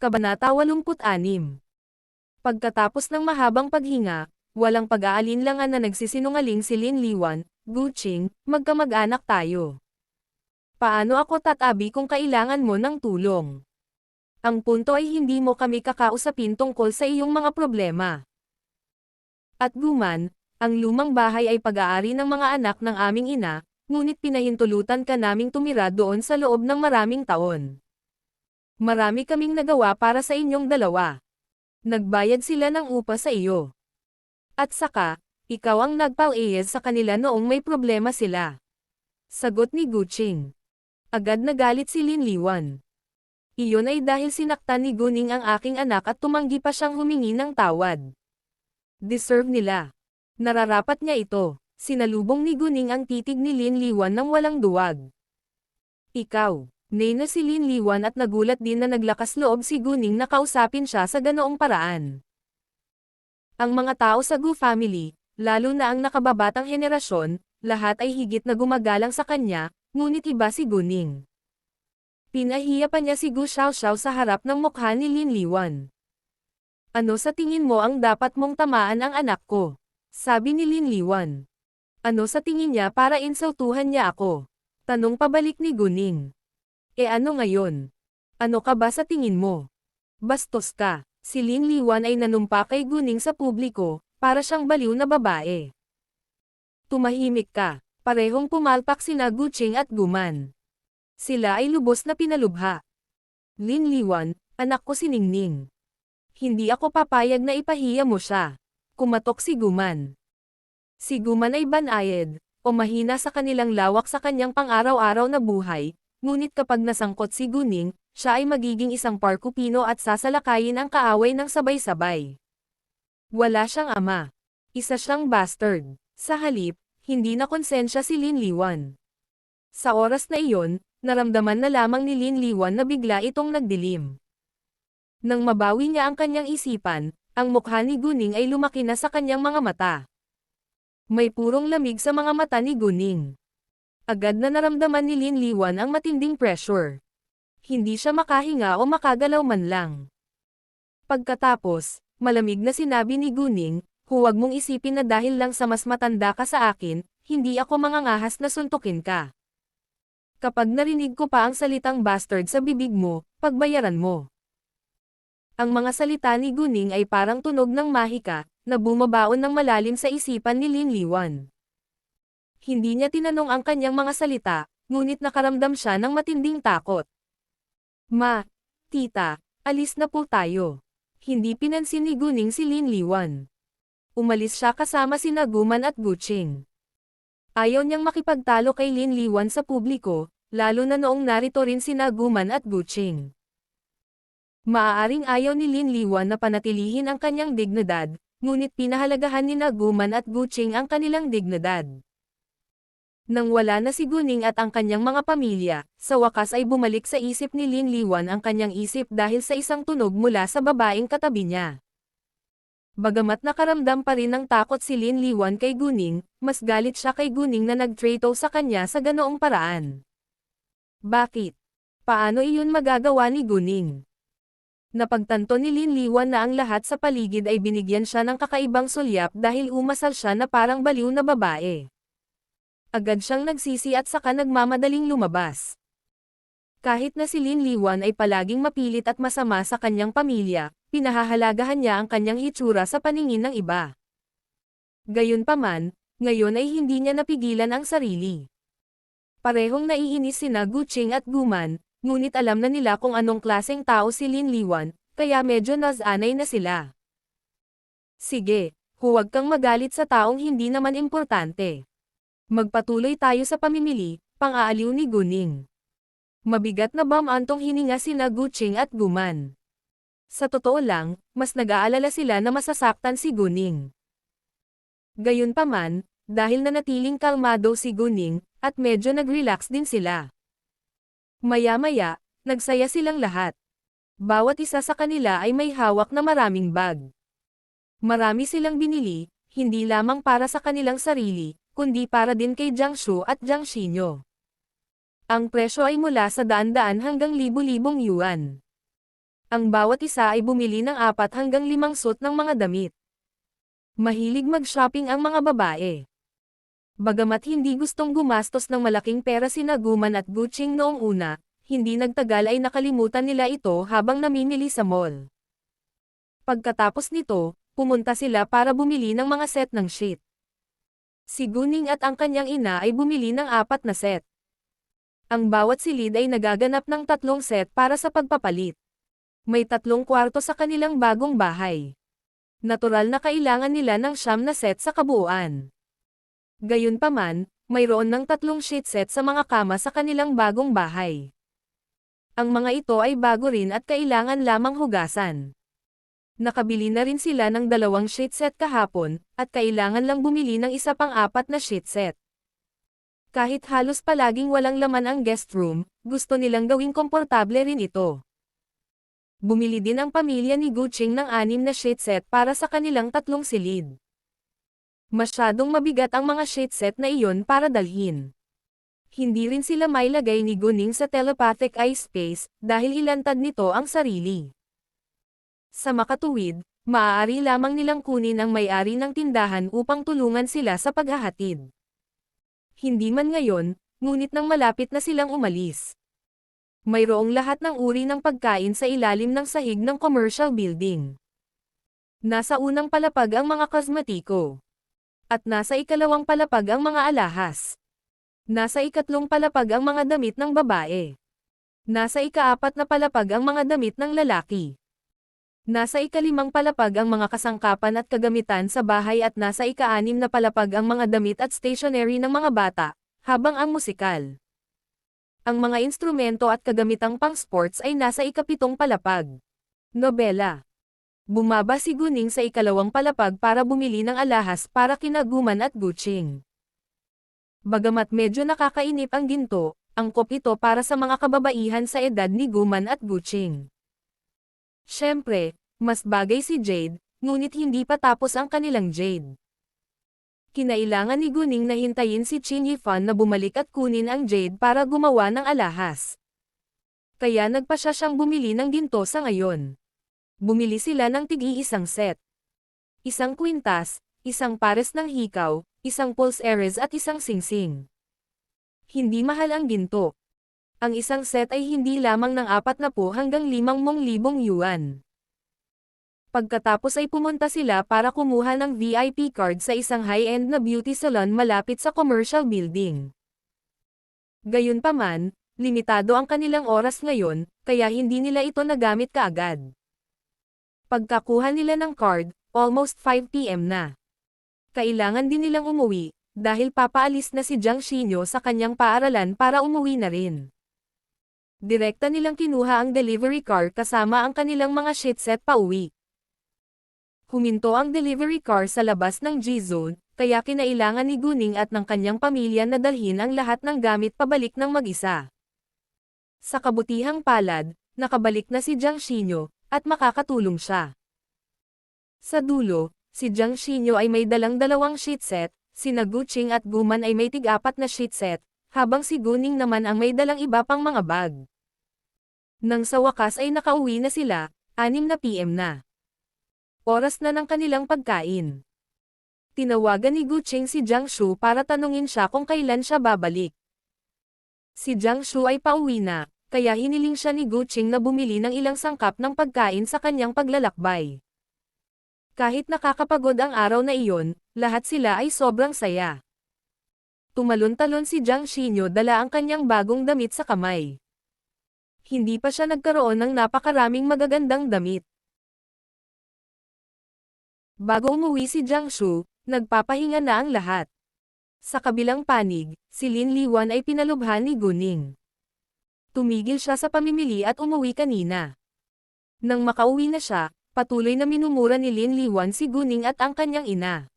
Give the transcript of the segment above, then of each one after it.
Kabanata 86. Pagkatapos ng mahabang paghinga, walang pag-aalinlangan na nagsisinungaling si Lin Liwan, Guqing, magkamag-anak tayo. Paano ako tatabi kung kailangan mo ng tulong? Ang punto ay hindi mo kami kakausapin tungkol sa iyong mga problema. At Guman, ang lumang bahay ay pag-aari ng mga anak ng aming ina, ngunit pinahintulutan ka naming tumira doon sa loob ng maraming taon. Marami kaming nagawa para sa inyong dalawa. Nagbayad sila ng upa sa iyo. At saka, ikaw ang nagpauayos sa kanila noong may problema sila. Sagot ni Guqing. Agad nagalit si Lin Liwan. Iyon ay dahil sinaktan ni Guning ang aking anak at tumanggi pa siyang humingi ng tawad. Deserve nila. Nararapat niya ito. Sinalubong ni Guning ang titig ni Lin Liwan ng walang duwag. Ikaw. Nay na si Lin Liwan at nagulat din na naglakas loob si Guning na kausapin siya sa ganoong paraan. Ang mga tao sa Gu family, lalo na ang nakababatang henerasyon, lahat ay higit na gumagalang sa kanya, ngunit iba si Guning. Pinahiya pa niya si Gu Xiaoxiao sa harap ng mukha ni Lin Liwan. Ano sa tingin mo ang dapat mong tamaan ang anak ko? Sabi ni Lin Liwan. Ano sa tingin niya para insultuhan niya ako? Tanong pabalik ni Guning. Ano ngayon? Ano ka ba sa tingin mo? Bastos ka. Si Lin Liwan ay nanumpa kay Guning sa publiko, para siyang baliw na babae. Tumahimik ka. Parehong pumalpak sina Guqing at Guman. Sila ay lubos na pinalubha. Lin Liwan, anak ko si Ningning. Hindi ako papayag na ipahiya mo siya. Kumatok si Guman. Si Guman ay banayad, o mahina sa kanilang lawak sa kanyang pang-araw-araw na buhay, ngunit kapag nasangkot si Guning, siya ay magiging isang parkupino at sasalakayin ang kaaway ng sabay-sabay. Wala siyang ama. Isa siyang bastard. Sa halip, hindi na konsensya si Lin Liwan. Sa oras na iyon, naramdaman na lamang ni Lin Liwan na bigla itong nagdilim. Nang mabawi niya ang kanyang isipan, ang mukha ni Guning ay lumaki na sa kanyang mga mata. May purong lamig sa mga mata ni Guning. Agad na naramdaman ni Lin Liwan ang matinding pressure. Hindi siya makahinga o makagalaw man lang. Pagkatapos, malamig na sinabi ni Guning, huwag mong isipin na dahil lang sa mas matanda ka sa akin, hindi ako mangangahas na suntukin ka. Kapag narinig ko pa ang salitang bastard sa bibig mo, pagbayaran mo. Ang mga salita ni Guning ay parang tunog ng mahika, na bumabaon ng malalim sa isipan ni Lin Liwan. Hindi niya tinanong ang kanyang mga salita, ngunit nakaramdam siya ng matinding takot. Ma, tita, alis na po tayo. Hindi pinansin ni Guning si Lin Liwan. Umalis siya kasama sina Guman at Guqing. Ayaw niyang makipagtalo kay Lin Liwan sa publiko, lalo na noong narito rin sina Guman at Guqing. Maaaring ayaw ni Lin Liwan na panatilihin ang kanyang dignidad, ngunit pinahalagahan ni Guman at Guqing ang kanilang dignidad. Nang wala na si Guning at ang kanyang mga pamilya, sa wakas ay bumalik sa isip ni Lin Liwan ang kanyang isip dahil sa isang tunog mula sa babaeng katabi niya. Bagamat nakaramdam pa rin ng takot si Lin Liwan kay Guning, mas galit siya kay Guning na nagtrato sa kanya sa ganoong paraan. Bakit? Paano iyon magagawa ni Guning? Napagtanto ni Lin Liwan na ang lahat sa paligid ay binigyan siya ng kakaibang sulyap dahil umasal siya na parang baliw na babae. Agad siyang nagsisi at saka nagmamadaling lumabas. Kahit na si Lin Liwan ay palaging mapilit at masama sa kanyang pamilya, pinahahalagahan niya ang kanyang hitsura sa paningin ng iba. Gayunpaman, ngayon ay hindi niya napigilan ang sarili. Parehong naiinis sina Guqing at Guman, ngunit alam na nila kung anong klaseng tao si Lin Liwan, kaya medyo nasanay na sila. Sige, huwag kang magalit sa taong hindi naman importante. Magpatuloy tayo sa pamimili, pang-aaliw ni Guning. Mabigat na bamantong hininga sina Guqing at Guman. Sa totoo lang, mas nag-aalala sila na masasaktan si Guning. Gayunpaman, dahil nanatiling kalmado si Guning, at medyo nag-relax din sila. Maya-maya, nagsaya silang lahat. Bawat isa sa kanila ay may hawak na maraming bag. Marami silang binili, hindi lamang para sa kanilang sarili, kundi para din kay Jiangshu at Jiang Xinyo. Ang presyo ay mula sa daan-daan hanggang libu-libong yuan. Ang bawat isa ay bumili ng 4 hanggang 5 suit ng mga damit. Mahilig mag-shopping ang mga babae. Bagamat hindi gustong gumastos ng malaking pera sina Guman at Gucci noong una, hindi nagtagal ay nakalimutan nila ito habang namimili sa mall. Pagkatapos nito, pumunta sila para bumili ng mga set ng sheet. Si Guning at ang kanyang ina ay bumili ng 4 na set. Ang bawat silid ay nagaganap ng 3 set para sa pagpapalit. May 3 kwarto sa kanilang bagong bahay. Natural na kailangan nila ng 9 na set sa kabuuan. Gayunpaman, mayroon ng 3 sheet set sa mga kama sa kanilang bagong bahay. Ang mga ito ay bago rin at kailangan lamang hugasan. Nakabili na rin sila ng 2 sheet set kahapon, at kailangan lang bumili ng isa pang 4 na sheet set. Kahit halos palaging walang laman ang guest room, gusto nilang gawing komportable rin ito. Bumili din ang pamilya ni Gucci ng 6 na sheet set para sa kanilang 3 silid. Masyadong mabigat ang mga sheet set na iyon para dalhin. Hindi rin sila mailagay ni Guning sa telepathic eye space, dahil ilantad nito ang sarili. Sa makatuwid, maaari lamang nilang kunin ang may-ari ng tindahan upang tulungan sila sa paghahatid. Hindi man ngayon, ngunit nang malapit na silang umalis. Mayroong lahat ng uri ng pagkain sa ilalim ng sahig ng commercial building. Nasa unang palapag ang mga kosmetiko. At nasa ikalawang palapag ang mga alahas. Nasa ikatlong palapag ang mga damit ng babae. Nasa ika-4 na palapag ang mga damit ng lalaki. Nasa ika-5 palapag ang mga kasangkapan at kagamitan sa bahay at nasa ika-6 na palapag ang mga damit at stationery ng mga bata, habang ang musikal. Ang mga instrumento at kagamitang pang-sports ay nasa ika-7 palapag. Nobela. Bumaba si Guning sa ikalawang palapag para bumili ng alahas para kina Guman at Gucci. Bagamat medyo nakakainip ang ginto, angkop ito para sa mga kababaihan sa edad ni Guman at Gucci. Siyempre, mas bagay si Jade, ngunit hindi pa tapos ang kanilang Jade. Kinailangan ni Guning na hintayin si Qin Yifan na bumalik at kunin ang Jade para gumawa ng alahas. Kaya nagpasya siyang bumili ng ginto sa ngayon. Bumili sila ng tig-iisang set. Isang kwintas, isang pares ng hikaw, isang pulseres at isang singsing. Hindi mahal ang ginto. Ang isang set ay hindi lamang ng 40 hanggang 50,000 yuan. Pagkatapos ay pumunta sila para kumuha ng VIP card sa isang high-end na beauty salon malapit sa commercial building. Gayunpaman, limitado ang kanilang oras ngayon, kaya hindi nila ito nagamit kaagad. Pagkakuha nila ng card, almost 5 PM na. Kailangan din nilang umuwi, dahil papaalis na si Jiang Xinyo sa kanyang paaralan para umuwi na rin. Direkta nilang kinuha ang delivery car kasama ang kanilang mga sheet set pauwi. Huminto ang delivery car sa labas ng G-Zone, kaya kinailangan ni Guning at ng kanyang pamilya na dalhin ang lahat ng gamit pabalik ng mag-isa. Sa kabutihang palad, nakabalik na si Jiang Xinyo, at makakatulong siya. Sa dulo, si Jiang Xinyo ay may dalang 2 sheet set, sina Gucci at Guman ay may tig-4 na sheet set, habang si Guning naman ang may dalang iba pang mga bag. Nang sa wakas ay nakauwi na sila, 6 na PM na. Oras na ng kanilang pagkain. Tinawagan ni Gucci si Jiang Shu para tanungin siya kung kailan siya babalik. Si Jiang Shu ay pauwi na, kaya hiniling siya ni Gucci na bumili ng ilang sangkap ng pagkain sa kanyang paglalakbay. Kahit nakakapagod ang araw na iyon, lahat sila ay sobrang saya. Tumalon-talon si Jiang Xinyo dala ang kanyang bagong damit sa kamay. Hindi pa siya nagkaroon ng napakaraming magagandang damit. Bago umuwi si Jiang Shu, nagpapahinga na ang lahat. Sa kabilang panig, si Lin Liwan ay pinalubhan ni Guning. Tumigil siya sa pamimili at umuwi kanina. Nang makauwi na siya, patuloy na minumura ni Lin Liwan si Guning at ang kanyang ina.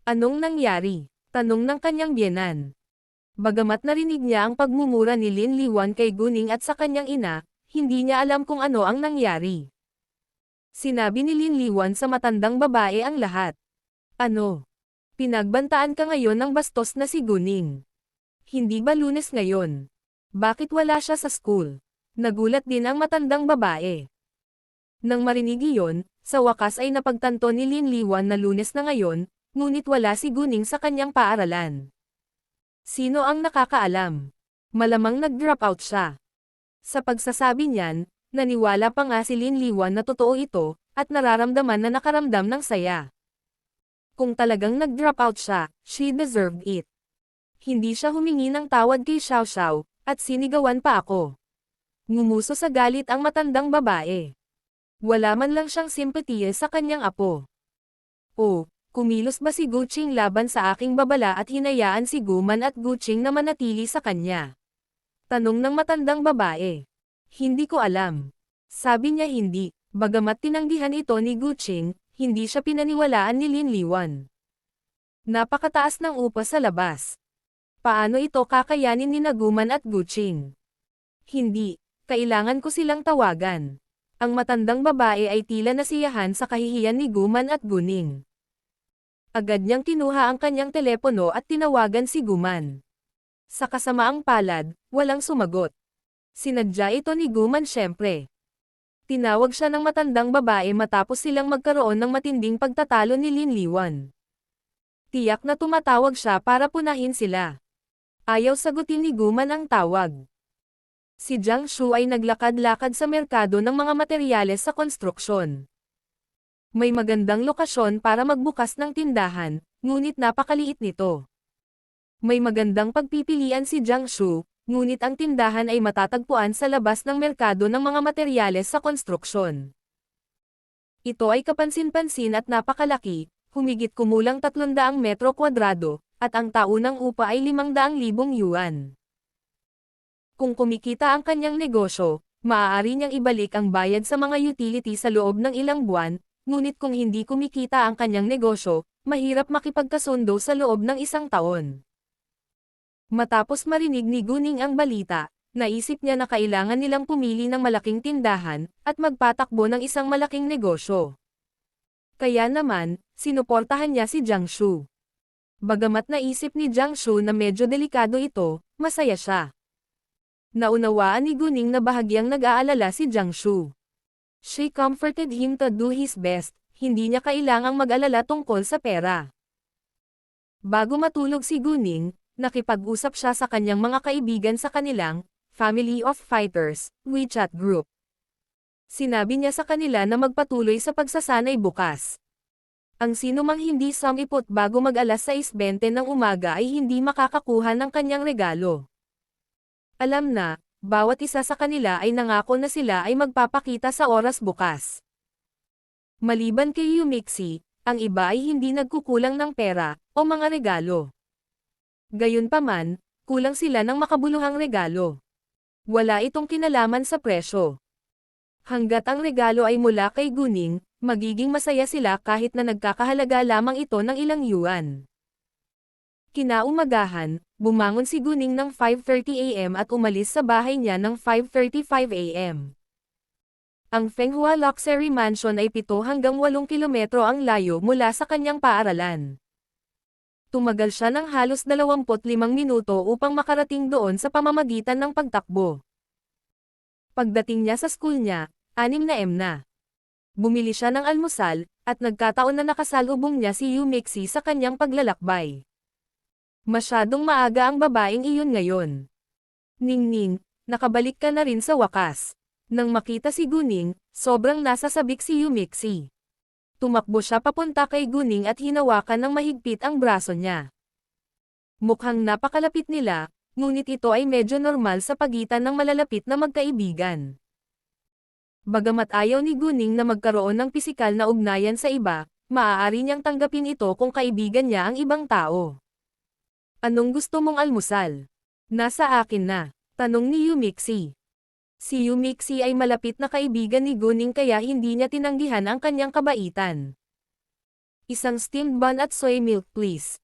Anong nangyari? Tanong ng kanyang biyenan. Bagamat narinig niya ang pagmumura ni Lin Liwan kay Guning at sa kanyang ina, hindi niya alam kung ano ang nangyari. Sinabi ni Lin Liwan sa matandang babae ang lahat. Ano? Pinagbantaan ka ngayon ng bastos na si Guning. Hindi ba Lunes ngayon? Bakit wala siya sa school? Nagulat din ang matandang babae. Nang marinig iyon, sa wakas ay napagtanto ni Lin Liwan na Lunes na ngayon, ngunit wala si Guning sa kanyang paaralan. Sino ang nakakaalam? Malamang nag-drop out siya. Sa pagsasabi niyan, naniwala pa nga si Lin Liwan na totoo ito, at nararamdaman na nakaramdam ng saya. Kung talagang nag-drop out siya, she deserved it. Hindi siya humingi ng tawad kay Xiao Xiao, at sinigawan pa ako. Ngumuso sa galit ang matandang babae. Wala man lang siyang simpatiya sa kanyang apo. Oh, kumilos ba si Guqing laban sa aking babala at hinayaan si Guman at Guqing na manatili sa kanya? Tanong ng matandang babae. Hindi ko alam. Sabi niya hindi, bagamat tinanggihan ito ni Guqing, hindi siya pinaniwalaan ni Lin Liwan. Napakataas ng upa sa labas. Paano ito kakayanin ni Guman at Guqing? Hindi, kailangan ko silang tawagan. Ang matandang babae ay tila nasiyahan sa kahihiyan ni Guman at Guning. Agad niyang kinuha ang kanyang telepono at tinawagan si Guman. Sa kasamaang palad, walang sumagot. Sinadya ito ni Guman syempre. Tinawag siya ng matandang babae matapos silang magkaroon ng matinding pagtatalo ni Lin Liwan. Tiyak na tumatawag siya para punahin sila. Ayaw sagutin ni Guman ang tawag. Si Jiang Shu ay naglakad-lakad sa merkado ng mga materyales sa konstruksyon. May magandang lokasyon para magbukas ng tindahan, ngunit napakaliit nito. May magandang pagpipilian si Jiang Shu, ngunit ang tindahan ay matatagpuan sa labas ng merkado ng mga materyales sa konstruksyon. Ito ay kapansin-pansin at napakalaki, humigit kumulang 300 metro kwadrado, at ang taunang upa ay 500,000 yuan. Kung kumikita ang kanyang negosyo, maaari niyang ibalik ang bayad sa mga utility sa loob ng ilang buwan, ngunit kung hindi kumikita ang kanyang negosyo, mahirap makipagkasundo sa loob ng 1 taon. Matapos marinig ni Guning ang balita, naisip niya na kailangan nilang pumili ng malaking tindahan, at magpatakbo ng isang malaking negosyo. Kaya naman, sinuportahan niya si Jiang Shu. Bagamat naisip ni Jiang Shu na medyo delikado ito, masaya siya. Naunawaan ni Guning na bahagyang nag-aalala si Jiang Shu. She comforted him to do his best, hindi niya kailangang mag-alala tungkol sa pera. Bago matulog si Guning, nakipag-usap siya sa kanyang mga kaibigan sa kanilang Family of Fighters WeChat group. Sinabi niya sa kanila na magpatuloy sa pagsasanay bukas. Ang sinumang hindi sumipot bago mag-alas 6:20 ng umaga ay hindi makakakuha ng kanyang regalo. Alam na, bawat isa sa kanila ay nangako na sila ay magpapakita sa oras bukas. Maliban kay Yumixi, ang iba ay hindi nagkukulang ng pera o mga regalo. Gayunpaman, kulang sila ng makabuluhang regalo. Wala itong kinalaman sa presyo. Hanggat ang regalo ay mula kay Guning, magiging masaya sila kahit na nagkakahalaga lamang ito ng ilang yuan. Kinaumagahan, bumangon si Guning ng 5:30 AM at umalis sa bahay niya ng 5:35 AM. Ang Fenghua Luxury Mansion ay 7 hanggang 8 kilometro ang layo mula sa kanyang paaralan. Tumagal siya ng halos 25 minuto upang makarating doon sa pamamagitan ng pagtakbo. Pagdating niya sa school niya, 6 AM na. Bumili siya ng almusal, at nagkataon na nakasalubong niya si Yumixi sa kanyang paglalakbay. Masyadong maaga ang babaeng iyon ngayon. Ningning, nakabalik ka na rin sa wakas. Nang makita si Guning, sobrang nasasabik si Yumixi. Tumakbo siya papunta kay Guning at hinawakan ng mahigpit ang braso niya. Mukhang napakalapit nila, ngunit ito ay medyo normal sa pagitan ng malalapit na magkaibigan. Bagamat ayaw ni Guning na magkaroon ng pisikal na ugnayan sa iba, maaari niyang tanggapin ito kung kaibigan niya ang ibang tao. Anong gusto mong almusal? Nasa akin na, tanong ni Yumixi. Si Yumixi ay malapit na kaibigan ni Guning kaya hindi niya tinanggihan ang kanyang kabaitan. Isang steamed bun at soy milk please.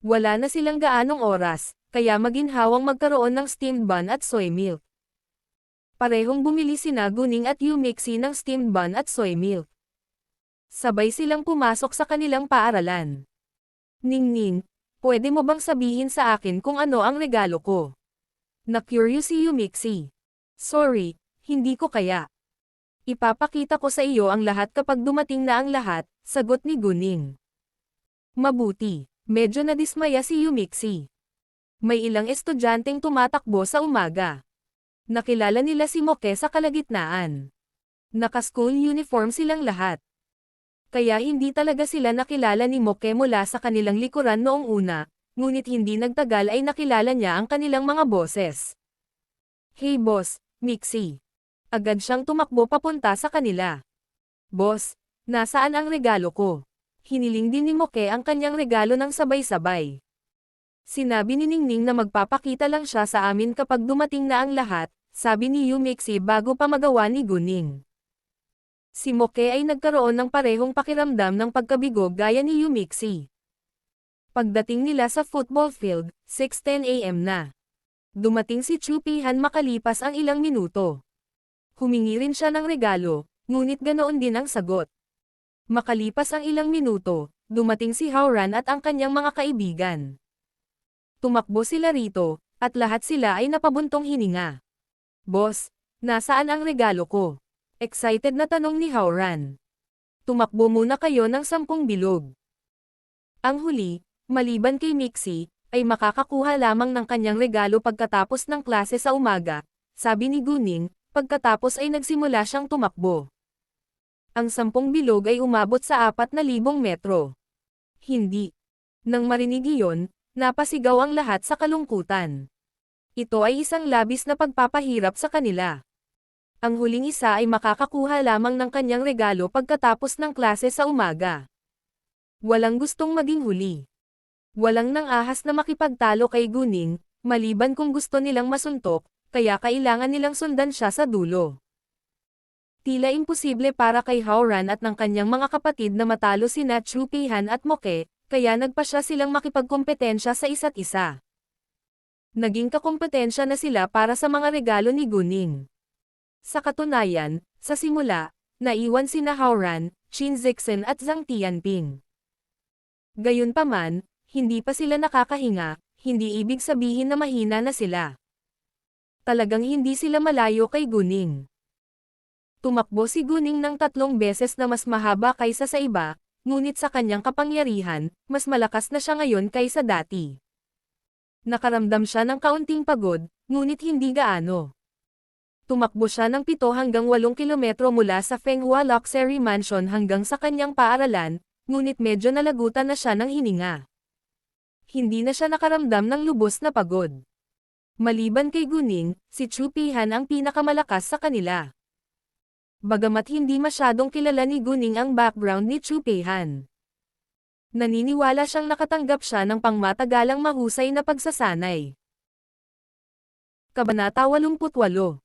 Wala na silang gaanong oras, kaya maginhawang magkaroon ng steamed bun at soy milk. Parehong bumili sina Guning at Yumixi ng steamed bun at soy milk. Sabay silang pumasok sa kanilang paaralan. Ningning, pwede mo bang sabihin sa akin kung ano ang regalo ko? Na-curious si Yumixi. Sorry, hindi ko kaya. Ipapakita ko sa iyo ang lahat kapag dumating na ang lahat, sagot ni Guning. Mabuti, medyo nadismaya si Yumixi. May ilang estudyanteng tumatakbo sa umaga. Nakilala nila si Moke sa kalagitnaan. Naka-school uniform silang lahat. Kaya hindi talaga sila nakilala ni Moke mula sa kanilang likuran noong una, ngunit hindi nagtagal ay nakilala niya ang kanilang mga boses. Hey boss, Mixi. Agad siyang tumakbo papunta sa kanila. Boss, nasaan ang regalo ko? Hiniling din ni Moke ang kanyang regalo ng sabay-sabay. Sinabi ni Ningning na magpapakita lang siya sa amin kapag dumating na ang lahat, sabi ni Yumixi bago pa magawa ni Guning. Si Moke ay nagkaroon ng parehong pakiramdam ng pagkabigo gaya ni Yumixi. Pagdating nila sa football field, 6:10 AM na. Dumating si Chupihan makalipas ang ilang minuto. Humingi rin siya ng regalo, ngunit ganoon din ang sagot. Makalipas ang ilang minuto, dumating si Howran at ang kanyang mga kaibigan. Tumakbo sila rito, at lahat sila ay napabuntong hininga. Boss, nasaan ang regalo ko? Excited na tanong ni Howran. Tumakbo muna kayo ng 10 bilog. Ang huli, maliban kay Mixi, ay makakakuha lamang ng kanyang regalo pagkatapos ng klase sa umaga, sabi ni Guning, pagkatapos ay nagsimula siyang tumakbo. Ang 10 bilog ay umabot sa 4,000 metro. Hindi. Nang marinig iyon, napasigaw ang lahat sa kalungkutan. Ito ay isang labis na pagpapahirap sa kanila. Ang huling isa ay makakakuha lamang ng kanyang regalo pagkatapos ng klase sa umaga. Walang gustong maging huli. Walang nang ahas na makipagtalo kay Guning, maliban kung gusto nilang masuntok, kaya kailangan nilang sundan siya sa dulo. Tila imposible para kay Howran at ng kanyang mga kapatid na matalo sina Chupihan at Moke, kaya nagpasya silang makipagkompetensya sa isa't isa. Naging kakompetensya na sila para sa mga regalo ni Guning. Sa katunayan, sa simula, naiwan sina Howran, Shin Zixen at Zhang Tianping. Gayunpaman, hindi pa sila nakakahinga, hindi ibig sabihin na mahina na sila. Talagang hindi sila malayo kay Guning. Tumakbo si Guning ng 3 beses na mas mahaba kaysa sa iba, ngunit sa kanyang kapangyarihan, mas malakas na siya ngayon kaysa dati. Nakaramdam siya ng kaunting pagod, ngunit hindi gaano. Tumakbo siya ng 7 hanggang 8 kilometro mula sa Fenghua Luxury Mansion hanggang sa kanyang paaralan, ngunit medyo nalagutan na siya ng hininga. Hindi na siya nakaramdam ng lubos na pagod. Maliban kay Guning, si Chupihan ang pinakamalakas sa kanila. Bagamat hindi masyadong kilala ni Guning ang background ni Chupihan. Naniniwala siyang nakatanggap siya ng pangmatagalang mahusay na pagsasanay. Kabanata 88.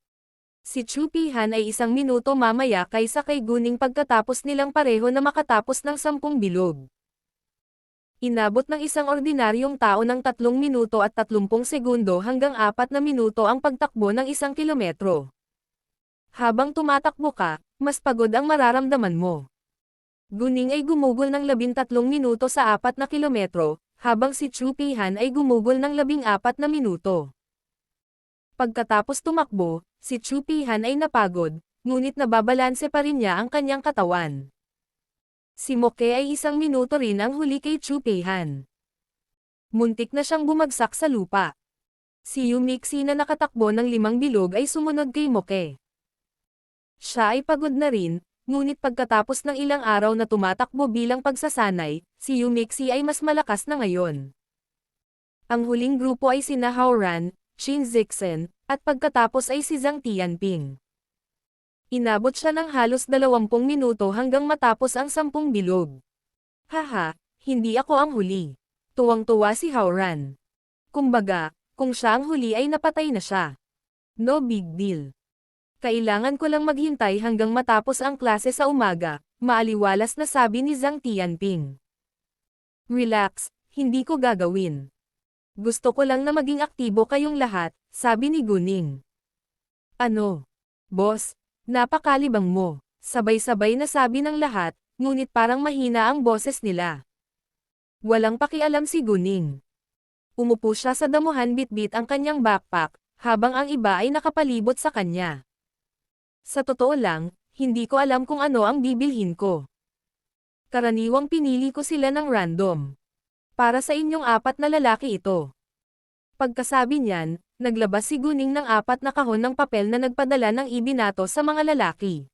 Si Chupihan ay 1 minuto mamaya kaysa kay Guning pagkatapos nilang pareho na makatapos ng 10 bilog. Inabot ng isang ordinaryong tao ng 3 minuto at 30 segundo hanggang 4 na minuto ang pagtakbo ng 1 kilometro. Habang tumatakbo ka, mas pagod ang mararamdaman mo. Guning ay gumugol ng 13 minuto sa 4 na kilometro, habang si Chupihan ay gumugol ng 14 na minuto. Pagkatapos tumakbo, si Chupihan ay napagod, ngunit nababalanse pa rin niya ang kanyang katawan. Si Moke ay 1 minuto rin ang huli kay Chupihan. Muntik na siyang bumagsak sa lupa. Si Yumixi na nakatakbo ng 5 bilog ay sumunod kay Moke. Siya ay pagod na rin, ngunit pagkatapos ng ilang araw na tumatakbo bilang pagsasanay, si Yumixi ay mas malakas na ngayon. Ang huling grupo ay sina Howran, Shin Zixen, at pagkatapos ay si Zhang Tianping. Inabot siya ng halos 20 minuto hanggang matapos ang 10 bilog. Haha, hindi ako ang huli. Tuwang-tuwa si Howran. Kumbaga, kung siya ang huli ay napatay na siya. No big deal. Kailangan ko lang maghintay hanggang matapos ang klase sa umaga, maaliwalas na sabi ni Zhang Tianping. Relax, hindi ko gagawin. Gusto ko lang na maging aktibo kayong lahat, sabi ni Guning. Ano? Boss, napakalibang mo, sabay-sabay na sabi ng lahat, ngunit parang mahina ang boses nila. Walang pakialam si Guning. Umupo siya sa damuhan bitbit ang kanyang backpack, habang ang iba ay nakapalibot sa kanya. Sa totoo lang, Hindi ko alam kung ano ang bibilhin ko. Karaniwang pinili ko sila ng random. Para sa inyong 4 na lalaki ito. Pagkasabi niyan, naglabas si Guning ng 4 na kahon ng papel na nagpadala ng ibinato sa mga lalaki.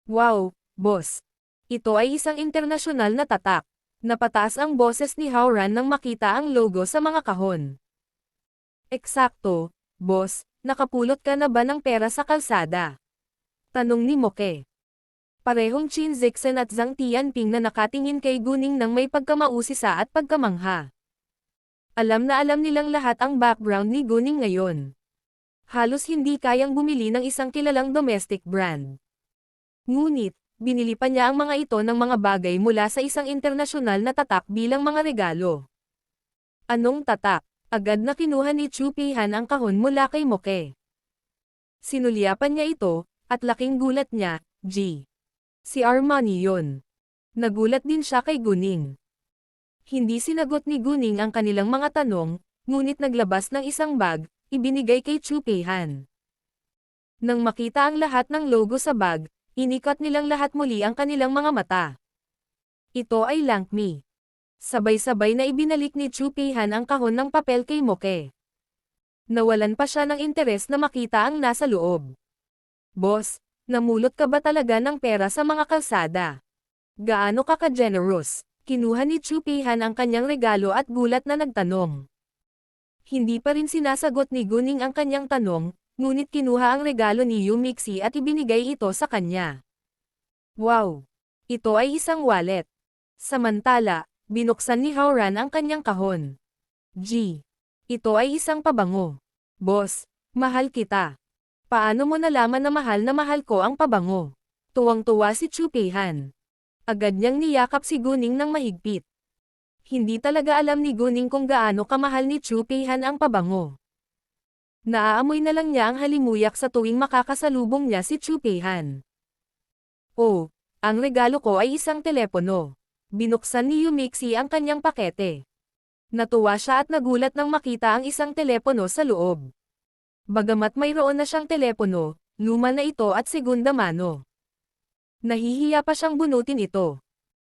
Wow, boss! Ito ay isang internasyonal na tatak. Napataas ang boses ni Howran nang makita ang logo sa mga kahon. Eksakto, boss, nakapulot ka na ba ng pera sa kalsada? Tanong ni Moke. Parehong Chin Zixen at Zhang Tianping na nakatingin kay Guning nang may pagkamausisa at pagkamangha. Alam na alam nilang lahat ang background ni Guning ngayon. Halos hindi kayang bumili ng isang kilalang domestic brand. Ngunit, binili pa niya ang mga ito ng mga bagay mula sa isang internasyonal na tatak bilang mga regalo. Anong tatak? Agad na kinuha ni Chu Peihan ang kahon mula kay Moke. Sinulyapan niya ito, at laking gulat niya, G. Si Armani yun. Nagulat din siya kay Guning. Hindi sinagot ni Guning ang kanilang mga tanong, ngunit naglabas ng isang bag, ibinigay kay Chu Peihan. Nang makita ang lahat ng logo sa bag, inikat nilang lahat muli ang kanilang mga mata. Ito ay Lancme. Sabay-sabay na ibinalik ni Chu Peihan ang kahon ng papel kay Moke. Nawalan pa siya ng interes na makita ang nasa loob. Boss, namulot ka ba talaga ng pera sa mga kalsada? Gaano ka ka-generous? Kinuha ni Chu Peihan ang kanyang regalo at gulat na nagtanong. Hindi pa rin sinasagot ni Guning ang kanyang tanong, ngunit kinuha ang regalo ni Yu Mixi at ibinigay ito sa kanya. Wow! Ito ay isang wallet. Samantala, binuksan ni Howran ang kanyang kahon. G. Ito ay isang pabango. Boss, mahal kita. Paano mo nalaman na mahal ko ang pabango? Tuwang-tuwa si Chu Peihan. Agad niyang niyakap si Guning ng mahigpit. Hindi talaga alam ni Guning kung gaano kamahal ni Chu Peihan ang pabango. Naaamoy na lang niya ang halimuyak sa tuwing makakasalubong niya si Chu Peihan. Oh, ang regalo ko ay isang telepono. Binuksan ni Yumixi ang kanyang pakete. Natuwa siya at nagulat nang makita ang isang telepono sa loob. Bagamat mayroon na siyang telepono, luma na ito at segunda mano. Nahihiya pa siyang bunutin ito.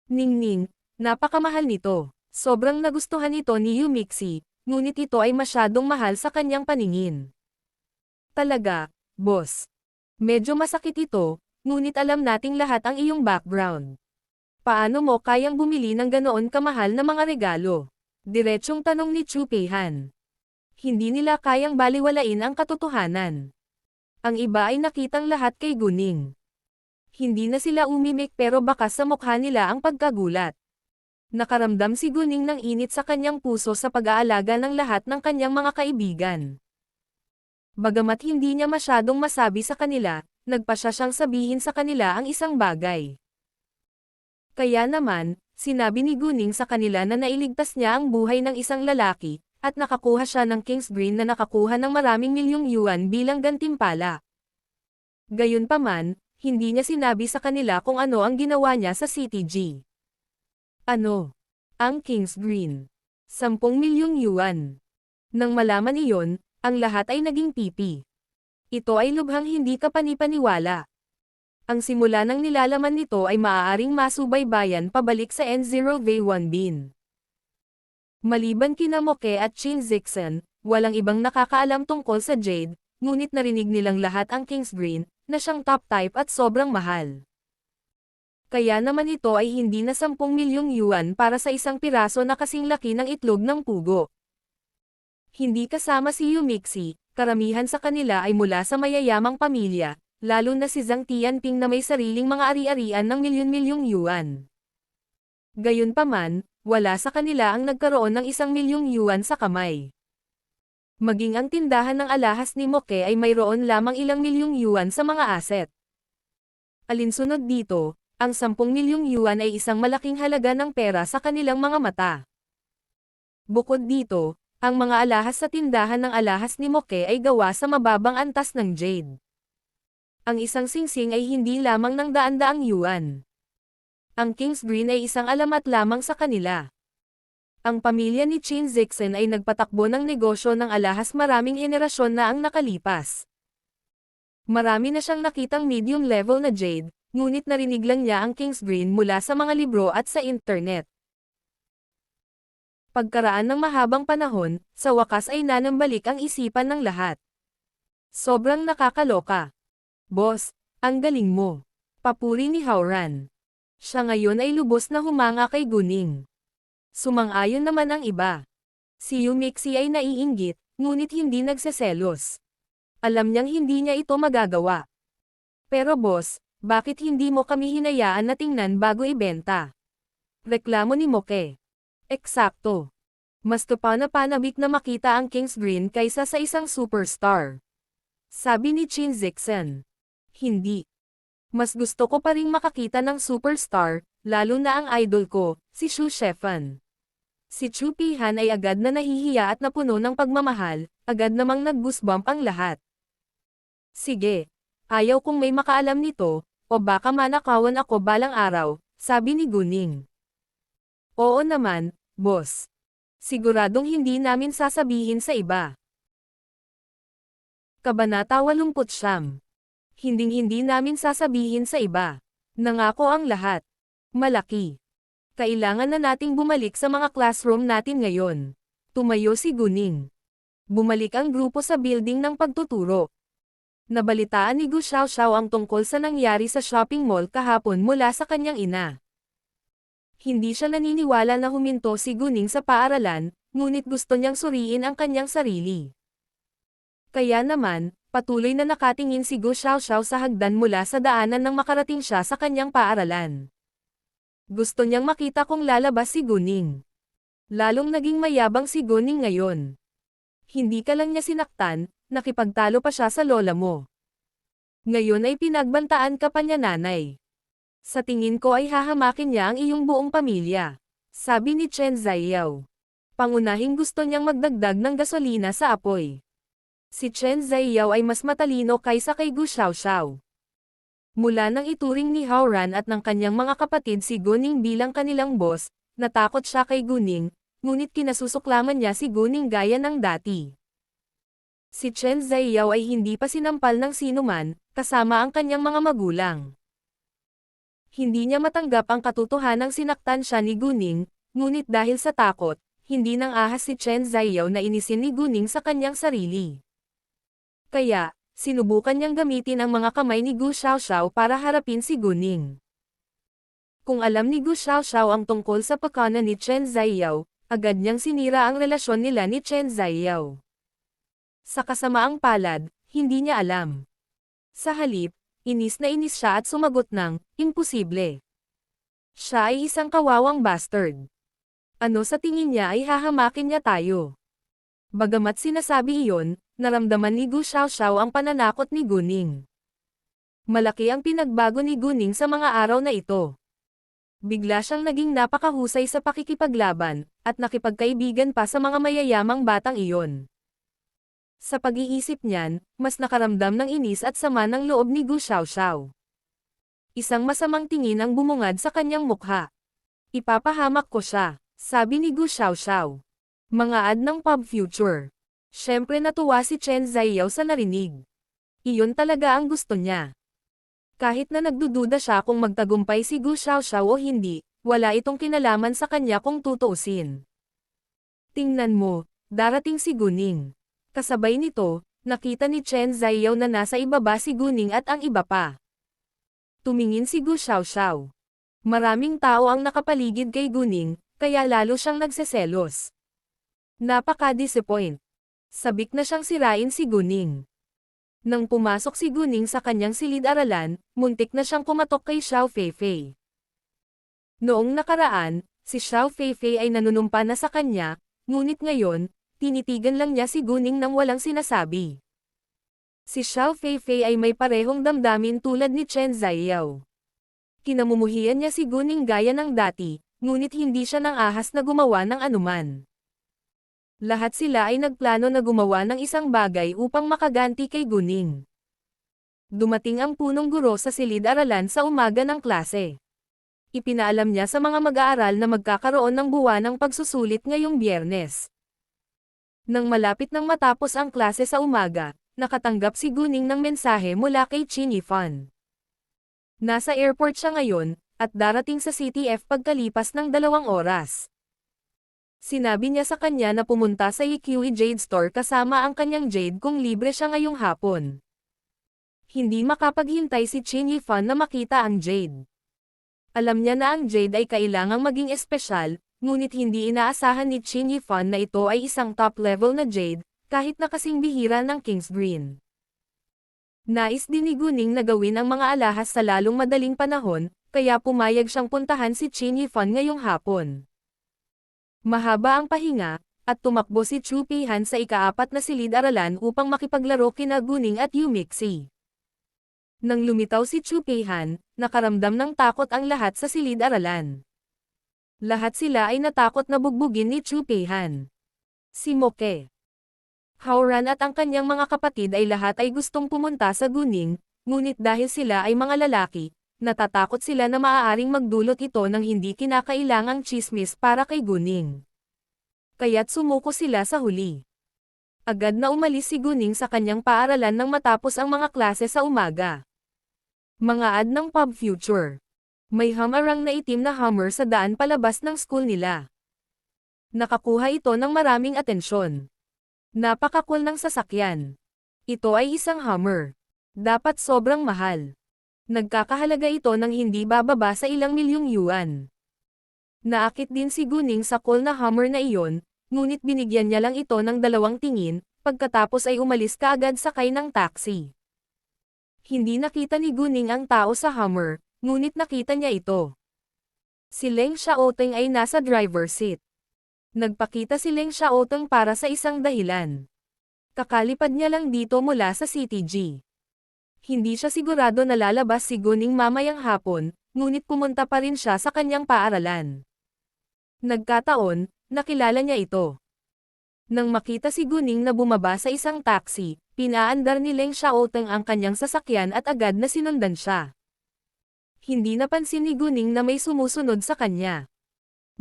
Ningning, napakamahal nito. Sobrang nagustuhan ito ni Yumixi, ngunit ito ay masyadong mahal sa kanyang paningin. Talaga, boss. Medyo masakit ito, ngunit alam nating lahat ang iyong background. Paano mo kayang bumili ng ganoon kamahal na mga regalo? Diretsyong tanong ni Chu Peihan. Hindi nila kayang baliwalain ang katotohanan. Ang iba ay nakitang lahat kay Guning. Hindi na sila umimik pero bakas sa mukha nila ang pagkagulat. Nakaramdam si Guning ng init sa kanyang puso sa pag-aalaga ng lahat ng kanyang mga kaibigan. Bagamat hindi niya masyadong masabi sa kanila, nagpasya siyang sabihin sa kanila ang isang bagay. Kaya naman, sinabi ni Guning sa kanila na nailigtas niya ang buhay ng isang lalaki, at nakakuha siya ng King's Green na nakakuha ng maraming milyong yuan bilang gantimpala. Gayunpaman, hindi niya sinabi sa kanila kung ano ang ginawa niya sa CTG. Ano? Ang King's Green. 10 milyong yuan. Nang malaman iyon, ang lahat ay naging pipi. Ito ay lubhang hindi kapanipaniwala. Ang simula ng nilalaman nito ay maaaring masubaybayan pabalik sa N0V1 bin. Maliban kina Moke at Chin Zixen, walang ibang nakakaalam tungkol sa Jade, ngunit narinig nilang lahat ang King's Green, na siyang top type at sobrang mahal. Kaya naman ito ay hindi na 10 milyong yuan para sa isang piraso na kasing laki ng itlog ng pugo. Hindi kasama si Yumixi, karamihan sa kanila ay mula sa mayayamang pamilya, lalo na si Zhang Tianping na may sariling mga ari-arian ng milyon-milyong yuan. Gayunpaman, wala sa kanila ang nagkaroon ng 1 milyong yuan sa kamay. Maging ang tindahan ng alahas ni Moke ay mayroon lamang ilang milyong yuan sa mga asset. Alinsunod dito, ang 10 milyong yuan ay isang malaking halaga ng pera sa kanilang mga mata. Bukod dito, ang mga alahas sa tindahan ng alahas ni Moke ay gawa sa mababang antas ng jade. Ang isang singsing ay hindi lamang ng daan-daang yuan. Ang King's Green ay isang alamat lamang sa kanila. Ang pamilya ni Chin Zixen ay nagpatakbo ng negosyo ng alahas maraming henerasyon na ang nakalipas. Marami na siyang nakitang medium level na jade, ngunit narinig lang niya ang King's Green mula sa mga libro at sa internet. Pagkaraan ng mahabang panahon, sa wakas ay nanambalik ang isipan ng lahat. Sobrang nakakaloka. Boss, ang galing mo. Papuri ni Howran. Siya ngayon ay lubos na humanga kay Guning. Sumang-ayon naman ang iba. Si Yumixi ay naiinggit, ngunit hindi nagseselos. Alam niyang hindi niya ito magagawa. Pero boss, bakit hindi mo kami hinayaan na tingnan bago ibenta? Reklamo ni Moke. Eksakto. Mas panabik na makita ang King's Green kaysa sa isang superstar. Sabi ni Chin Zixen. Hindi. Mas gusto ko pa ring makakita ng superstar, lalo na ang idol ko, si Xu Shefan. Si Chu Pihan ay agad na nahihiya at napuno ng pagmamahal, agad namang nag-goosebump ang lahat. Sige. Ayaw kong may makaalam nito, o baka manakawan ako balang araw, sabi ni Guning. Oo naman, boss. Siguradong hindi namin sasabihin sa iba. Kabanata 89. Hinding-hindi namin sasabihin sa iba. Nangako ang lahat. Malaki. Kailangan na nating bumalik sa mga classroom natin ngayon. Tumayo si Guning. Bumalik ang grupo sa building ng pagtuturo. Nabalitaan ni Gu Xiaoxiao ang tungkol sa nangyari sa shopping mall kahapon mula sa kanyang ina. Hindi siya naniniwala na huminto si Guning sa paaralan, ngunit gusto niyang suriin ang kanyang sarili. Kaya naman, patuloy na nakatingin si Gu Xiaoxiao sa hagdan mula sa daanan nang makarating siya sa kanyang paaralan. Gusto niyang makita kung lalabas si Guning. Lalong naging mayabang si Guning ngayon. Hindi ka lang niya sinaktan, nakipagtalo pa siya sa lola mo. Ngayon ay pinagbantaan ka pa niya nanay. Sa tingin ko ay hahamakin niya ang iyong buong pamilya. Sabi ni Chen Ziyao. Pangunahing gusto niyang magdagdag ng gasolina sa apoy. Si Chen Ziyao ay mas matalino kaysa kay Gu Xiaoxiao. Mula nang ituring ni Howran at ng kanyang mga kapatid si Guning bilang kanilang boss, natakot siya kay Guning, ngunit kinasusuklaman niya si Guning gaya ng dati. Si Chen Ziyao ay hindi pa sinampal ng sinuman, kasama ang kanyang mga magulang. Hindi niya matanggap ang katotohanang sinaktan siya ni Guning, ngunit dahil sa takot, hindi nang ahas si Chen Ziyao na inisin ni Guning sa kanyang sarili. Kaya, sinubukan niyang gamitin ang mga kamay ni Gu Xiaoxiao para harapin si Guning. Kung alam ni Gu Xiaoxiao ang tungkol sa pagkanan ni Chen Ziyao, agad niyang sinira ang relasyon nila ni Chen Ziyao. Sa kasamaang palad, hindi niya alam. Sa halip, inis na inis siya at sumagot ng, imposible. Siya ay isang kawawang bastard. Ano sa tingin niya ay hahamakin niya tayo? Bagamat sinasabi iyon, naramdaman ni Gu Xiaoxiao ang pananakot ni Guning. Malaki ang pinagbago ni Guning sa mga araw na ito. Bigla siyang naging napakahusay sa pakikipaglaban, at nakipagkaibigan pa sa mga mayayamang batang iyon. Sa pag-iisip niyan, mas nakaramdam ng inis at sama ng loob ni Gu Xiaoxiao. Isang masamang tingin ang bumungad sa kanyang mukha. Ipapahamak ko siya, sabi ni Gu Xiaoxiao. Mga ad ng Pub Future. Siyempre natuwa si Chen Ziyao sa narinig. Iyon talaga ang gusto niya. Kahit na nagdududa siya kung magtagumpay si Gu Xiaoxiao o hindi, wala itong kinalaman sa kanya kung tutuusin. Tingnan mo, darating si Guning. Kasabay nito, nakita ni Chen Ziyao na nasa ibaba si Guning at ang iba pa. Tumingin si Gu Xiaoxiao. Maraming tao ang nakapaligid kay Guning, kaya lalo siyang nagseselos. Napaka-disappoint. Sabik na siyang sirain si Guning. Nang pumasok si Guning sa kanyang silid-aralan, muntik na siyang kumatok kay Xiao Feifei. Noong nakaraan, si Xiao Feifei ay nanunumpa na sa kanya, ngunit ngayon, tinitigan lang niya si Guning nang walang sinasabi. Si Xiao Feifei ay may parehong damdamin tulad ni Chen Ziyao. Kinamumuhian niya si Guning gaya ng dati, ngunit hindi siya nang ahas na gumawa ng anuman. Lahat sila ay nagplano na gumawa ng isang bagay upang makaganti kay Guning. Dumating ang punong guro sa silid-aralan sa umaga ng klase. Ipinaalam niya sa mga mag-aaral na magkakaroon ng buwanang pagsusulit ngayong Biyernes. Nang malapit nang matapos ang klase sa umaga, nakatanggap si Guning ng mensahe mula kay Qin Yifan. Nasa airport siya ngayon, at darating sa CTF pagkalipas ng 2 oras. Sinabi niya sa kanya na pumunta sa EQE Jade Store kasama ang kanyang Jade kung libre siya ngayong hapon. Hindi makapaghintay si Qin Yifan na makita ang Jade. Alam niya na ang Jade ay kailangang maging espesyal, ngunit hindi inaasahan ni Qin Yifan na ito ay isang top-level na Jade, kahit na kasing bihira ng King's Green. Nais din ni Guning na gawin ang mga alahas sa lalong madaling panahon, kaya pumayag siyang puntahan si Qin Yifan ngayong hapon. Mahaba ang pahinga, at tumakbo si Chu Peihan sa ika-4 na silid-aralan upang makipaglaro kina Guning at Yu Mixi. Nang lumitaw si Chu Peihan, nakaramdam ng takot ang lahat sa silid-aralan. Lahat sila ay natakot na bugbugin ni Chu Peihan. Si Moke, Howran at ang kanyang mga kapatid ay lahat ay gustong pumunta sa Guning, ngunit dahil sila ay mga lalaki, natatakot sila na maaaring magdulot ito ng hindi kinakailangang tsismis para kay Guning. Kaya't sumuko sila sa huli. Agad na umalis si Guning sa kanyang paaralan nang matapos ang mga klase sa umaga. Mga ad ng Pub Future. May hamarang na itim na Hummer sa daan palabas ng school nila. Nakakuha ito ng maraming atensyon. Napaka-cool ng sasakyan. Ito ay isang Hummer. Dapat sobrang mahal. Nagkakahalaga ito ng hindi bababa sa ilang milyong yuan. Naakit din si Guning sa cool na Hummer na iyon, ngunit binigyan niya lang ito ng 2 tingin, pagkatapos ay umalis kaagad sakay ng taxi. Hindi nakita ni Guning ang tao sa Hummer, ngunit nakita niya ito. Si Leng Xiaoteng ay nasa driver's seat. Nagpakita si Leng Xiaoteng para sa isang dahilan. Kakalipad niya lang dito mula sa CTG. Hindi siya sigurado na lalabas si Guning mamayang hapon, ngunit pumunta pa rin siya sa kanyang paaralan. Nagkataon, nakilala niya ito. Nang makita si Guning na bumaba sa isang taxi, pinaandar ni Leng Xiaoteng ang kanyang sasakyan at agad na sinundan siya. Hindi napansin ni Guning na may sumusunod sa kanya.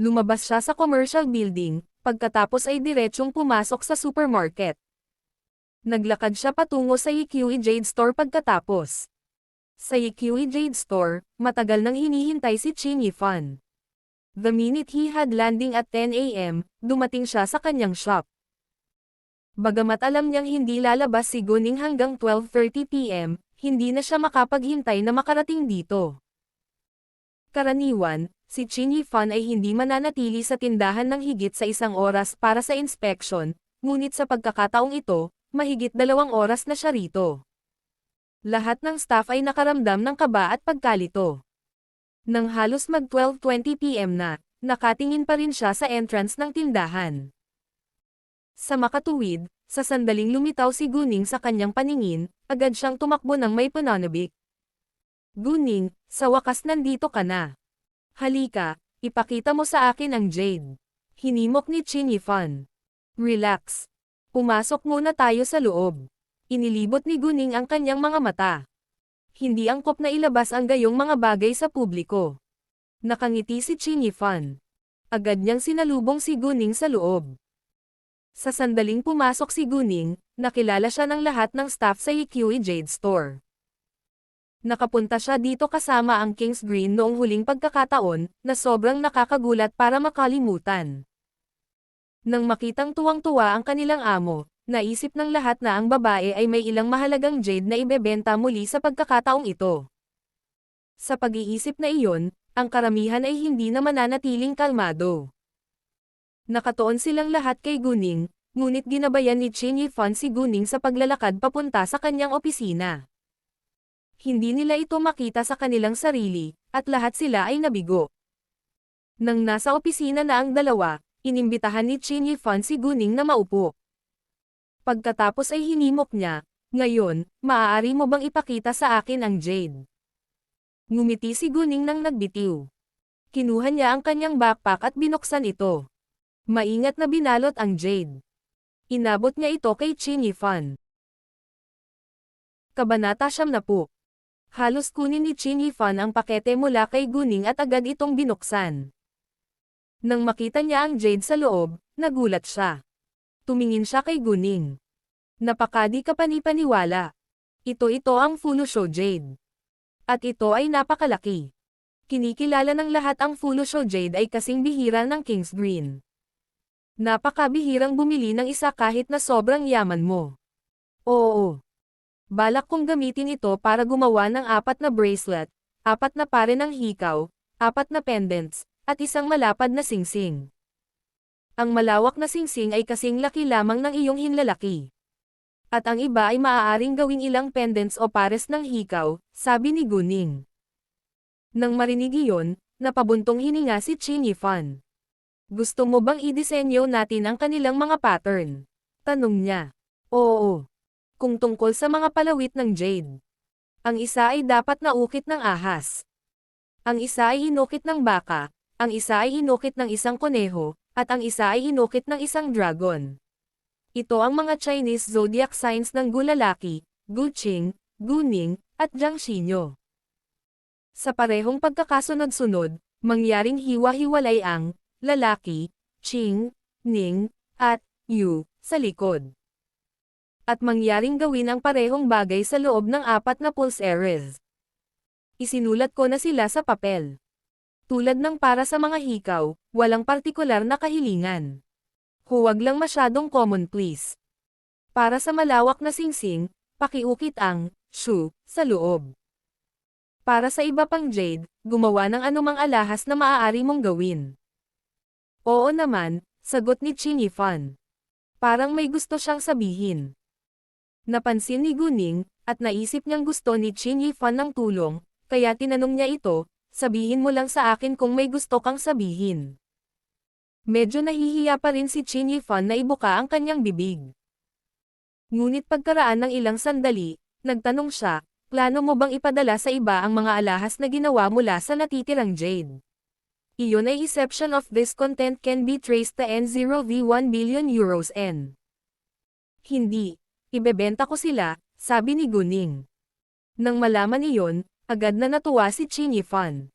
Lumabas siya sa commercial building, pagkatapos ay diretsyong pumasok sa supermarket. Naglakad siya patungo sa EQE Jade Store pagkatapos. Sa EQE Jade Store, matagal nang hinihintay si Qin Yifan. The minute he had landing at 10 a.m., dumating siya sa kanyang shop. Bagamat alam niyang hindi lalabas si Guning hanggang 12:30 p.m., hindi na siya makapaghintay na makarating dito. Karaniwan, si Qin Yifan ay hindi mananatili sa tindahan ng higit sa 1 oras para sa inspection, ngunit sa pagkakataong ito, mahigit 2 oras na siya rito. Lahat ng staff ay nakaramdam ng kaba at pagkalito. Nang halos mag 12:20 p.m. na, nakatingin pa rin siya sa entrance ng tindahan. Sa makatuwid, sa sandaling lumitaw si Guning sa kanyang paningin, agad siyang tumakbo ng may pananabik. Guning, sa wakas nandito ka na. Halika, ipakita mo sa akin ang Jade. Hinimok ni Qin Yifan. Relax. Pumasok muna tayo sa loob. Inilibot ni Guning ang kanyang mga mata. Hindi angkop na ilabas ang gayong mga bagay sa publiko. Nakangiti si Qin Yifan. Agad niyang sinalubong si Guning sa loob. Sa sandaling pumasok si Guning, nakilala siya ng lahat ng staff sa EQE Jade Store. Nakapunta siya dito kasama ang King's Green noong huling pagkakataon, na sobrang nakakagulat para makalimutan. Nang makitang tuwang-tuwa ang kanilang amo, naisip ng lahat na ang babae ay may ilang mahalagang jade na ibebenta muli sa pagkakataong ito. Sa pag-iisip na iyon, ang karamihan ay hindi na mananatiling kalmado. Nakatuon silang lahat kay Guning, ngunit ginabayan ni Qin Yifan si Guning sa paglalakad papunta sa kanyang opisina. Hindi nila ito makita sa kanilang sarili, at lahat sila ay nabigo. Nang nasa opisina na ang dalawa, inimbitahan ni Qin Yifan si Guning na maupo. Pagkatapos ay hinimok niya, "Ngayon, maaari mo bang ipakita sa akin ang Jade?" Ngumiti si Guning nang nagbitiw. Kinuha niya ang kanyang backpack at binuksan ito. Maingat na binalot ang Jade. Inabot niya ito kay Qin Yifan. Kabanata 10. Halos kunin ni Qin Yifan ang pakete mula kay Guning at agad itong binuksan. Nang makita niya ang Jade sa loob, nagulat siya. Tumingin siya kay Guning. Napakadi ka panipaniwala. Ito ang Fulusho Jade. At ito ay napakalaki. Kinikilala ng lahat ang Fulusho Jade ay kasing bihira ng King's Green. Napakabihirang bumili ng isa kahit na sobrang yaman mo. Oo. Balak kong gamitin ito para gumawa ng 4 na bracelet, 4 na pare ng hikaw, 4 na pendants, at isang malapad na singsing. Ang malawak na singsing ay kasing laki lamang ng iyong hinlalaki. At ang iba ay maaaring gawing ilang pendants o pares ng hikaw, sabi ni Guning. Nang marinig iyon, napabuntong hininga si Qin Yifan. Gusto mo bang idisenyo natin ang kanilang mga pattern? Tanong niya. Oo. Kung tungkol sa mga palawit ng jade. Ang isa ay dapat naukit ng ahas. Ang isa ay hinukit ng baka, ang isa ay hinukit ng isang koneho, at ang isa ay hinukit ng isang dragon. Ito ang mga Chinese zodiac signs ng Gulalaki, Guqing, Guning, at Jiangxinyo. Sa parehong pagkakasunod-sunod, mangyaring hiwa-hiwalay ang lalaki, Qing, Ning, at Yu, sa likod. At mangyaring gawin ang parehong bagay sa loob ng 4 na pulse areas. Isinulat ko na sila sa papel. Tulad ng para sa mga hikaw, walang partikular na kahilingan. Huwag lang masyadong common please. Para sa malawak na singsing, pakiukit ang shu sa loob. Para sa iba pang jade, gumawa ng anumang alahas na maaari mong gawin. Oo naman, sagot ni Qin Yifan. Parang may gusto siyang sabihin. Napansin ni Guning, at naisip niyang gusto ni Qin Yifan ng tulong, kaya tinanong niya ito, sabihin mo lang sa akin kung may gusto kang sabihin. Medyo nahihiya pa rin si Qin Yifan na ibuka ang kanyang bibig. Ngunit pagkaraan ng ilang sandali, nagtanong siya, plano mo bang ipadala sa iba ang mga alahas na ginawa mula sa natitirang jade? Iyon ay exception of this content can be traced to N0V1 billion euros N. Hindi. Ibebenta ko sila, sabi ni Guning. Nang malaman iyon, agad na natuwa si Qin Yifan.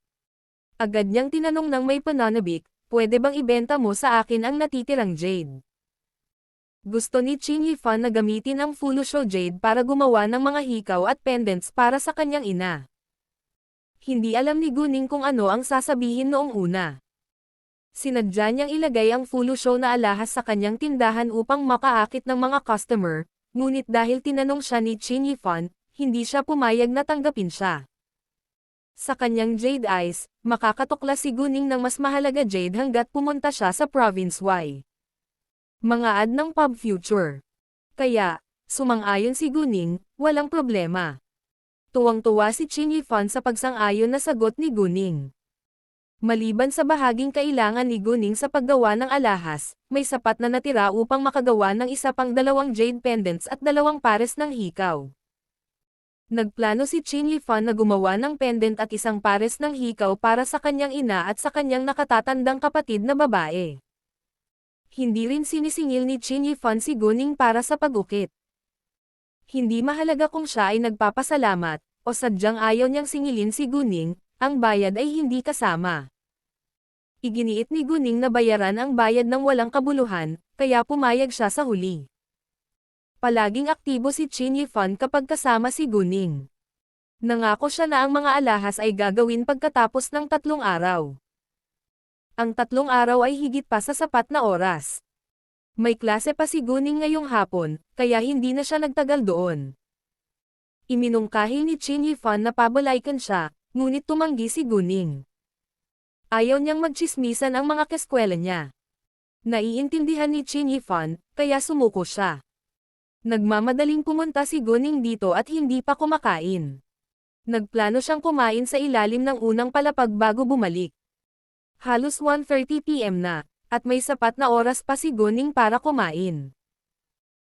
Agad niyang tinanong ng may pananabik, pwede bang ibenta mo sa akin ang natitirang jade? Gusto ni Qin Yifan na gamitin ang Fulusho Jade para gumawa ng mga hikaw at pendants para sa kanyang ina. Hindi alam ni Guning kung ano ang sasabihin noong una. Sinadya niyang ilagay ang Fulusho na alahas sa kanyang tindahan upang makaakit ng mga customer, ngunit dahil tinanong siya ni Qin Yifan, hindi siya pumayag na tanggapin siya. Sa kanyang jade eyes, makakatuklas si Guning ng mas mahalaga jade hanggat pumunta siya sa Province Y. Mga ad ng pub future. Kaya, sumang-ayon si Guning, walang problema. Tuwang-tuwa si Qin Yifan sa pagsang-ayon na sagot ni Guning. Maliban sa bahaging kailangan ni Guning sa paggawa ng alahas, may sapat na natira upang makagawa ng isa pang 2 jade pendants at 2 pares ng hikaw. Nagplano si Qin Yifan na gumawa ng pendant at isang pares ng hikaw para sa kanyang ina at sa kanyang nakatatandang kapatid na babae. Hindi rin sinisingil ni Qin Yifan si Guning para sa pag-ukit. Hindi mahalaga kung siya ay nagpapasalamat, o sadyang ayaw niyang singilin si Guning, ang bayad ay hindi kasama. Iginiit ni Guning na bayaran ang bayad ng walang kabuluhan, kaya pumayag siya sa huli. Palaging aktibo si Qin Yifan kapag kasama si Guning. Nangako siya na ang mga alahas ay gagawin pagkatapos ng 3 araw. Ang 3 araw ay higit pa sa sapat na oras. May klase pa si Guning ngayong hapon, kaya hindi na siya nagtagal doon. Iminungkahi ni Qin Yifan na pabalaykan siya, ngunit tumanggi si Guning. Ayaw niyang magtsismisan ang mga kaskwela niya. Naiintindihan ni Qin Yifan, kaya sumuko siya. Nagmamadaling pumunta si Guning dito at hindi pa kumakain. Nagplano siyang kumain sa ilalim ng unang palapag bago bumalik. Halos 1:30 PM na, at may sapat na oras pa si Guning para kumain.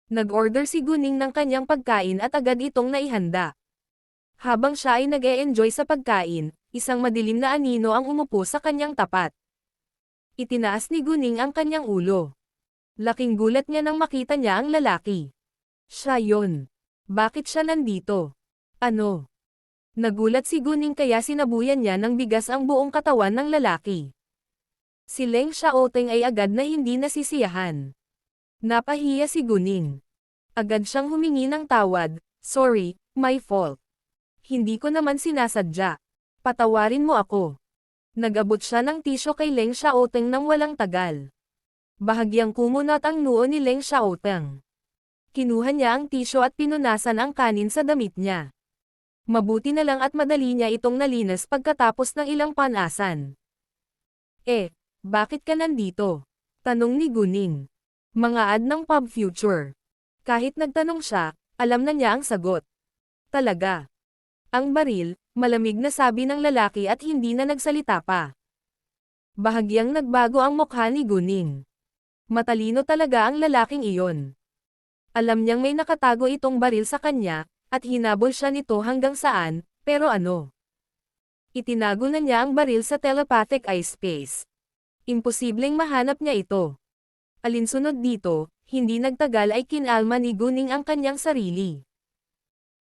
Nag-order si Guning ng kanyang pagkain at agad itong naihanda. Habang siya ay nag-e-enjoy sa pagkain, isang madilim na anino ang umupo sa kanyang tapat. Itinaas ni Guning ang kanyang ulo. Laking gulat niya nang makita niya ang lalaki. Siya yon. Bakit siya nandito? Ano? Nagulat si Guning kaya sinabuyan niya ng bigas ang buong katawan ng lalaki. Si Leng Xiaoteng ay agad na hindi nasisiyahan. Napahiya si Guning. Agad siyang humingi ng tawad, "Sorry, my fault. Hindi ko naman sinasadya. Patawarin mo ako." Nag-abot siya ng tisyo kay Leng Xiaoteng nang walang tagal. Bahagyang kumunot ang noo ni Leng Xiaoteng. Kinuha niya ang tisyo at pinunasan ang kanin sa damit niya. Mabuti na lang at madali niya itong nalinas pagkatapos ng ilang panasan. Bakit ka nandito?" Tanong ni Guning. Mga ad ng Pub Future. Kahit nagtanong siya, alam na niya ang sagot. Talaga. Ang baril, malamig na sabi ng lalaki at hindi na nagsalita pa. Bahagyang nagbago ang mukha ni Guning. Matalino talaga ang lalaking iyon. Alam niyang may nakatago itong baril sa kanya, at hinabol siya nito hanggang saan, pero ano? Itinago na niya ang baril sa telepathic eye space. Imposibleng mahanap niya ito. Alinsunod dito, hindi nagtagal ay kinalma ni Guning ang kanyang sarili.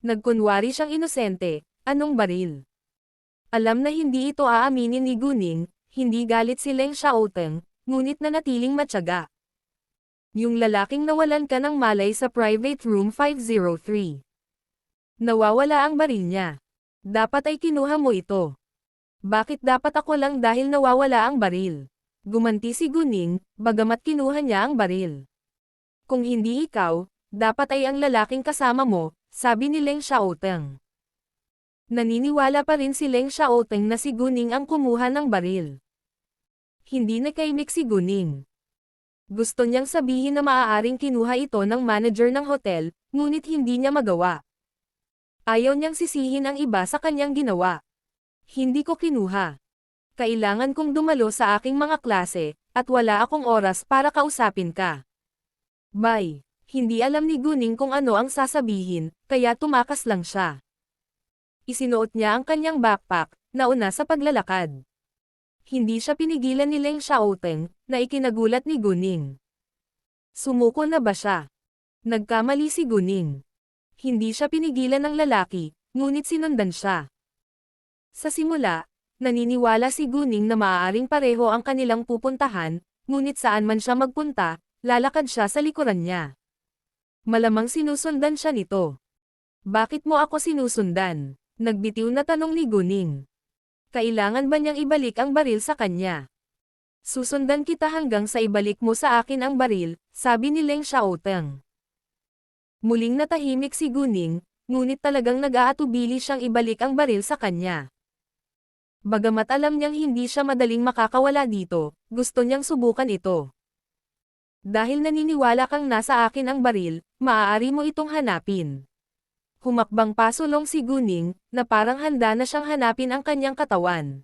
Nagkunwari siyang inosente, "Anong baril?" Alam na hindi ito aaminin ni Guning, hindi galit si Leng Xiaoteng, ngunit nanatiling matyaga. "Yung lalaking nawalan ka ng malay sa private room 503. Nawawala ang baril niya. Dapat ay kinuha mo ito." "Bakit dapat ako lang dahil nawawala ang baril?" Gumanti si Guning, bagamat kinuha niya ang baril. "Kung hindi ikaw, dapat ay ang lalaking kasama mo," sabi ni Leng Xiaoteng. Naniniwala pa rin si Leng Xiaoteng na si Guning ang kumuha ng baril. Hindi nakaimik si Guning. Gusto niyang sabihin na maaaring kinuha ito ng manager ng hotel, ngunit hindi niya magawa. Ayaw niyang sisihin ang iba sa kanyang ginawa. "Hindi ko kinuha. Kailangan kong dumalo sa aking mga klase, at wala akong oras para kausapin ka. Bye." Hindi alam ni Guning kung ano ang sasabihin, kaya tumakas lang siya. Isinuot niya ang kanyang backpack, nauna sa paglalakad. Hindi siya pinigilan ni Leng Xiaoteng, na ikinagulat ni Guning. Sumuko na ba siya? Nagkamali si Guning. Hindi siya pinigilan ng lalaki, ngunit sinundan siya. Sa simula, naniniwala si Guning na maaaring pareho ang kanilang pupuntahan, ngunit saan man siya magpunta, lalakad siya sa likuran niya. Malamang sinusundan siya nito. "Bakit mo ako sinusundan?" Nagbitiw na tanong ni Guning. Kailangan ba niyang ibalik ang baril sa kanya? "Susundan kita hanggang sa ibalik mo sa akin ang baril," sabi ni Leng Xiaoteng. Muling natahimik si Guning, ngunit talagang nag-aatubili siyang ibalik ang baril sa kanya. Bagamat alam niyang hindi siya madaling makakawala dito, gusto niyang subukan ito. "Dahil naniniwala kang nasa akin ang baril, maaari mo itong hanapin." Humakbang pasulong si Guning, na parang handa na siyang hanapin ang kanyang katawan.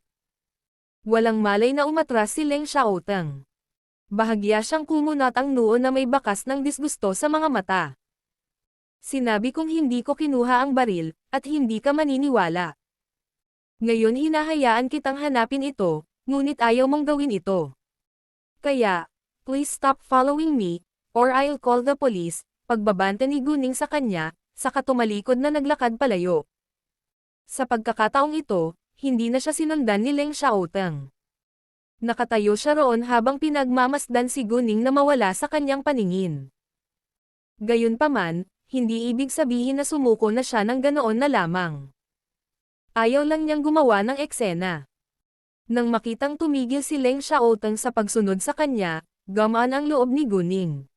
Walang malay na umatras si Leng Xiaoteng. Bahagya siyang kumunot ang noo na may bakas ng disgusto sa mga mata. "Sinabi kong hindi ko kinuha ang baril, at hindi ka maniniwala. Ngayon hinahayaan kitang hanapin ito, ngunit ayaw mong gawin ito. Kaya, please stop following me, or I'll call the police." Pagbabanta ni Guning sa kanya, saka tumalikod na naglakad palayo. Sa pagkakataong ito, hindi na siya sinundan ni Leng Xiaoteng. Nakatayo siya roon habang pinagmamasdan si Guning na mawala sa kanyang paningin. Gayunpaman, hindi ibig sabihin na sumuko na siya ng ganoon na lamang. Ayaw lang niyang gumawa ng eksena. Nang makitang tumigil si Leng Xiaoteng sa pagsunod sa kanya, gamaan ang loob ni Guning.